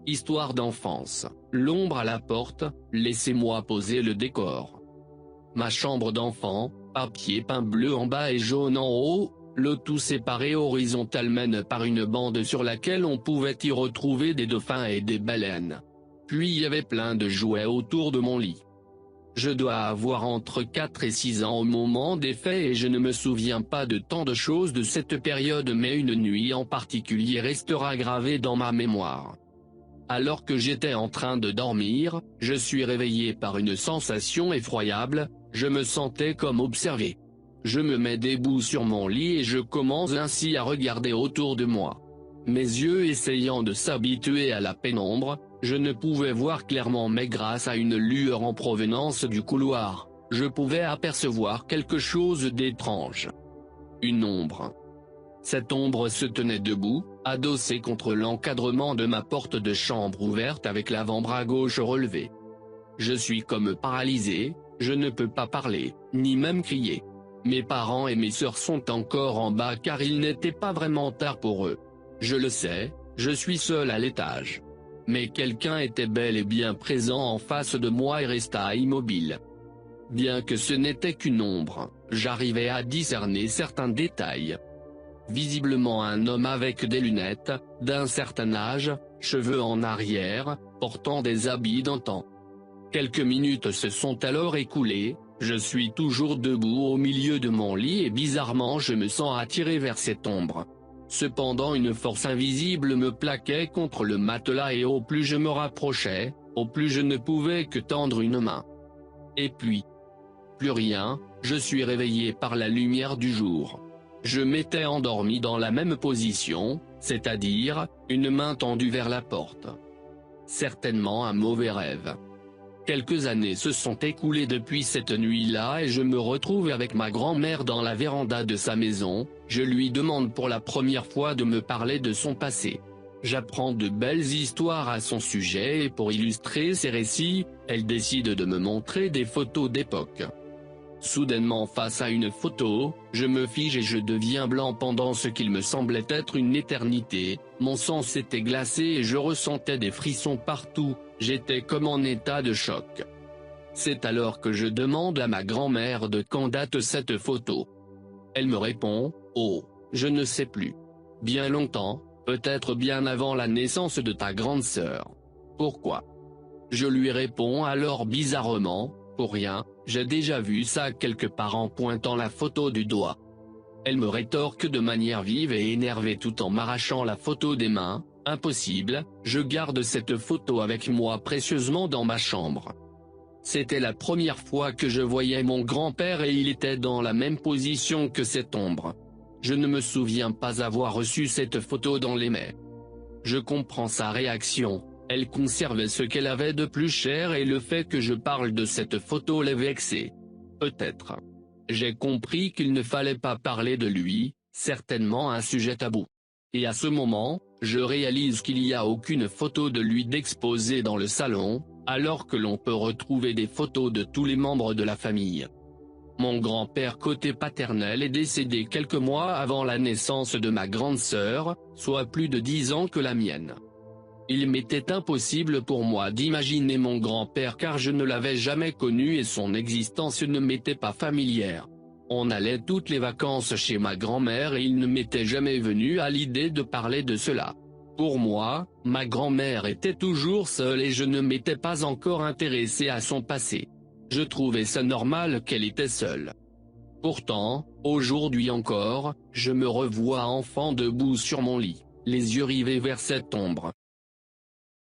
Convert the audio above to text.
Histoire d'enfance, l'ombre à la porte, laissez-moi poser le décor. Ma chambre d'enfant, papier peint bleu en bas et jaune en haut, le tout séparé horizontalement par une bande sur laquelle on pouvait y retrouver des dauphins et des baleines. Puis il y avait plein de jouets autour de mon lit. Je dois avoir entre 4 et 6 ans au moment des faits et je ne me souviens pas de tant de choses de cette période, mais une nuit en particulier restera gravée dans ma mémoire. Alors que j'étais en train de dormir, je suis réveillé par une sensation effroyable, je me sentais comme observé. Je me mets debout sur mon lit et je commence ainsi à regarder autour de moi. Mes yeux essayant de s'habituer à la pénombre, je ne pouvais voir clairement, mais grâce à une lueur en provenance du couloir, je pouvais apercevoir quelque chose d'étrange. Une ombre. Cette ombre se tenait debout, adossée contre l'encadrement de ma porte de chambre ouverte avec l'avant-bras gauche relevé. Je suis comme paralysé, je ne peux pas parler, ni même crier. Mes parents et mes sœurs sont encore en bas car il n'était pas vraiment tard pour eux. Je le sais, je suis seul à l'étage. Mais quelqu'un était bel et bien présent en face de moi et resta immobile. Bien que ce n'était qu'une ombre, j'arrivais à discerner certains détails. Visiblement un homme avec des lunettes, d'un certain âge, cheveux en arrière, portant des habits d'antan. Quelques minutes se sont alors écoulées, je suis toujours debout au milieu de mon lit et bizarrement je me sens attiré vers cette ombre. Cependant une force invisible me plaquait contre le matelas et au plus je me rapprochais, au plus je ne pouvais que tendre une main. Et puis, plus rien, je suis réveillé par la lumière du jour. Je m'étais endormi dans la même position, c'est-à-dire, une main tendue vers la porte. Certainement un mauvais rêve. Quelques années se sont écoulées depuis cette nuit-là et je me retrouve avec ma grand-mère dans la véranda de sa maison, je lui demande pour la première fois de me parler de son passé. J'apprends de belles histoires à son sujet et pour illustrer ses récits, elle décide de me montrer des photos d'époque. Soudainement face à une photo, je me fige et je deviens blanc pendant ce qu'il me semblait être une éternité, mon sang s'était glacé et je ressentais des frissons partout, j'étais comme en état de choc. C'est alors que je demande à ma grand-mère de quand date cette photo. Elle me répond, « Oh, je ne sais plus. Bien longtemps, peut-être bien avant la naissance de ta grande sœur. Pourquoi ?» Je lui réponds alors bizarrement, « Pour rien, j'ai déjà vu ça quelque part » en pointant la photo du doigt. Elle me rétorque de manière vive et énervée tout en m'arrachant la photo des mains, « Impossible, je garde cette photo avec moi précieusement dans ma chambre. » C'était la première fois que je voyais mon grand-père et il était dans la même position que cette ombre. Je ne me souviens pas avoir reçu cette photo dans les mains. Je comprends sa réaction, elle conservait ce qu'elle avait de plus cher et le fait que je parle de cette photo l'ait vexé. Peut-être. J'ai compris qu'il ne fallait pas parler de lui, certainement un sujet tabou. Et à ce moment, je réalise qu'il n'y a aucune photo de lui d'exposée dans le salon, alors que l'on peut retrouver des photos de tous les membres de la famille. Mon grand-père côté paternel est décédé quelques mois avant la naissance de ma grande sœur, soit plus de 10 ans que la mienne. Il m'était impossible pour moi d'imaginer mon grand-père car je ne l'avais jamais connu et son existence ne m'était pas familière. On allait toutes les vacances chez ma grand-mère et il ne m'était jamais venu à l'idée de parler de cela. Pour moi, ma grand-mère était toujours seule et je ne m'étais pas encore intéressé à son passé. Je trouvais ça normal qu'elle était seule. Pourtant, aujourd'hui encore, je me revois enfant debout sur mon lit, les yeux rivés vers cette ombre.